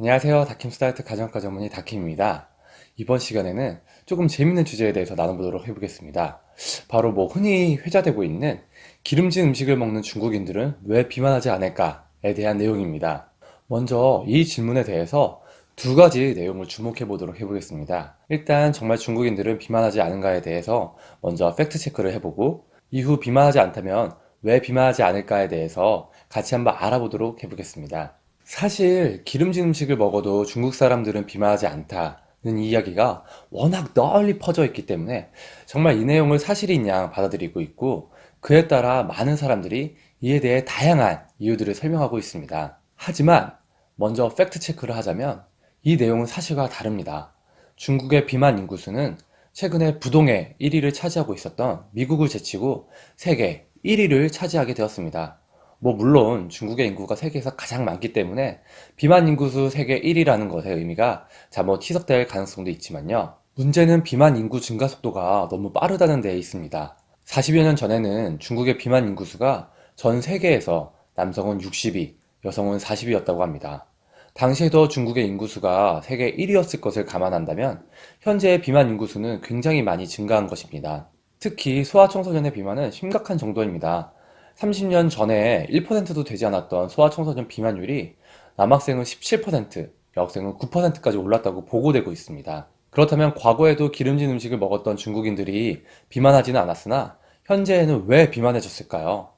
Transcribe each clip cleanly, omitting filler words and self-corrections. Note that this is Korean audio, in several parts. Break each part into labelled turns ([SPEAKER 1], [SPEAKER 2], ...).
[SPEAKER 1] 안녕하세요. 다킴스 다이어트 가정과 전문의 다킴입니다. 이번 시간에는 조금 재밌는 주제에 대해서 나눠보도록 해보겠습니다. 바로 흔히 회자되고 있는 기름진 음식을 먹는 중국인들은 왜 비만하지 않을까에 대한 내용입니다. 먼저 이 질문에 대해서 두 가지 내용을 주목해 보도록 해보겠습니다. 일단 정말 중국인들은 비만하지 않은가에 대해서 먼저 팩트 체크를 해보고 이후 비만하지 않다면 왜 비만하지 않을까에 대해서 같이 한번 알아보도록 해보겠습니다. 사실 기름진 음식을 먹어도 중국 사람들은 비만하지 않다는 이야기가 워낙 널리 퍼져 있기 때문에 정말 이 내용을 사실인 양 받아들이고 있고, 그에 따라 많은 사람들이 이에 대해 다양한 이유들을 설명하고 있습니다. 하지만 먼저 팩트 체크를 하자면 이 내용은 사실과 다릅니다. 중국의 비만 인구수는 최근에 부동의 1위를 차지하고 있었던 미국을 제치고 세계 1위를 차지하게 되었습니다. 물론 중국의 인구가 세계에서 가장 많기 때문에 비만 인구수 세계 1위라는 것의 의미가 잘못 희석될 가능성도 있지만요. 문제는 비만 인구 증가 속도가 너무 빠르다는 데에 있습니다. 40여 년 전에는 중국의 비만 인구수가 전 세계에서 남성은 60위, 여성은 40위였다고 합니다. 당시에도 중국의 인구수가 세계 1위였을 것을 감안한다면 현재의 비만 인구수는 굉장히 많이 증가한 것입니다. 특히 소아청소년의 비만은 심각한 정도입니다. 30년 전에 1%도 되지 않았던 소아청소년 비만율이 남학생은 17%, 여학생은 9%까지 올랐다고 보고되고 있습니다. 그렇다면 과거에도 기름진 음식을 먹었던 중국인들이 비만하지는 않았으나 현재에는 왜 비만해졌을까요?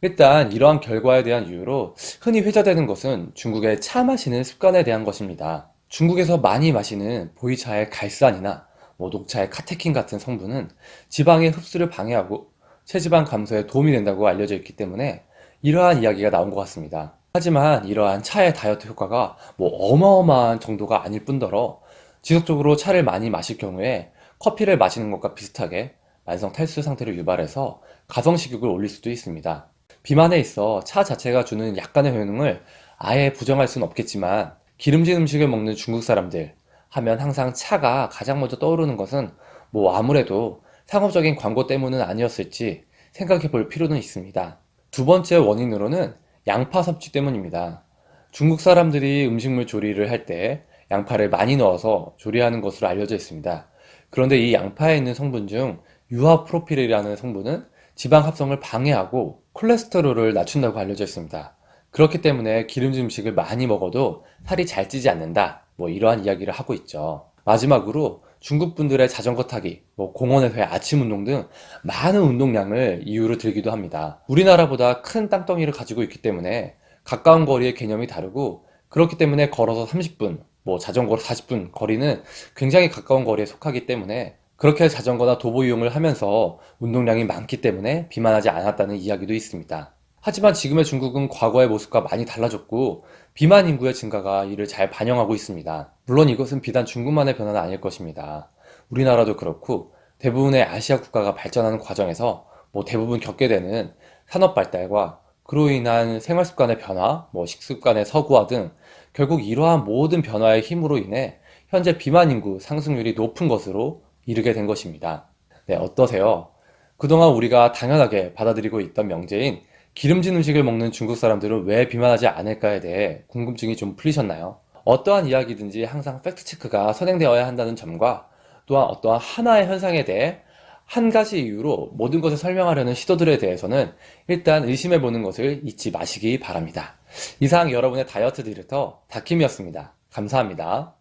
[SPEAKER 1] 일단 이러한 결과에 대한 이유로 흔히 회자되는 것은 중국의 차 마시는 습관에 대한 것입니다. 중국에서 많이 마시는 보이차의 갈산이나 녹차의 카테킨 같은 성분은 지방의 흡수를 방해하고 체지방 감소에 도움이 된다고 알려져 있기 때문에 이러한 이야기가 나온 것 같습니다. 하지만 이러한 차의 다이어트 효과가 어마어마한 정도가 아닐 뿐더러 지속적으로 차를 많이 마실 경우에 커피를 마시는 것과 비슷하게 만성 탈수 상태를 유발해서 가성식욕을 올릴 수도 있습니다. 비만에 있어 차 자체가 주는 약간의 효능을 아예 부정할 수는 없겠지만, 기름진 음식을 먹는 중국 사람들 하면 항상 차가 가장 먼저 떠오르는 것은 아무래도 상업적인 광고 때문은 아니었을지 생각해 볼 필요는 있습니다. 두 번째 원인으로는 양파 섭취 때문입니다. 중국 사람들이 음식물 조리를 할 때 양파를 많이 넣어서 조리하는 것으로 알려져 있습니다. 그런데 이 양파에 있는 성분 중 유화프로필이라는 성분은 지방 합성을 방해하고 콜레스테롤을 낮춘다고 알려져 있습니다. 그렇기 때문에 기름진 음식을 많이 먹어도 살이 잘 찌지 않는다, 이러한 이야기를 하고 있죠. 마지막으로 중국 분들의 자전거 타기, 공원에서의 아침 운동 등 많은 운동량을 이유로 들기도 합니다. 우리나라보다 큰 땅덩이를 가지고 있기 때문에 가까운 거리의 개념이 다르고, 그렇기 때문에 걸어서 30분, 자전거로 40분 거리는 굉장히 가까운 거리에 속하기 때문에 그렇게 자전거나 도보 이용을 하면서 운동량이 많기 때문에 비만하지 않았다는 이야기도 있습니다. 하지만 지금의 중국은 과거의 모습과 많이 달라졌고 비만 인구의 증가가 이를 잘 반영하고 있습니다. 물론 이것은 비단 중국만의 변화는 아닐 것입니다. 우리나라도 그렇고 대부분의 아시아 국가가 발전하는 과정에서 대부분 겪게 되는 산업 발달과 그로 인한 생활 습관의 변화, 식습관의 서구화 등 결국 이러한 모든 변화의 힘으로 인해 현재 비만 인구 상승률이 높은 것으로 이르게 된 것입니다. 네, 어떠세요? 그동안 우리가 당연하게 받아들이고 있던 명제인 기름진 음식을 먹는 중국 사람들은 왜 비만하지 않을까에 대해 궁금증이 좀 풀리셨나요? 어떠한 이야기든지 항상 팩트체크가 선행되어야 한다는 점과, 또한 어떠한 하나의 현상에 대해 한 가지 이유로 모든 것을 설명하려는 시도들에 대해서는 일단 의심해보는 것을 잊지 마시기 바랍니다. 이상 여러분의 다이어트 디렉터 다킴이었습니다. 감사합니다.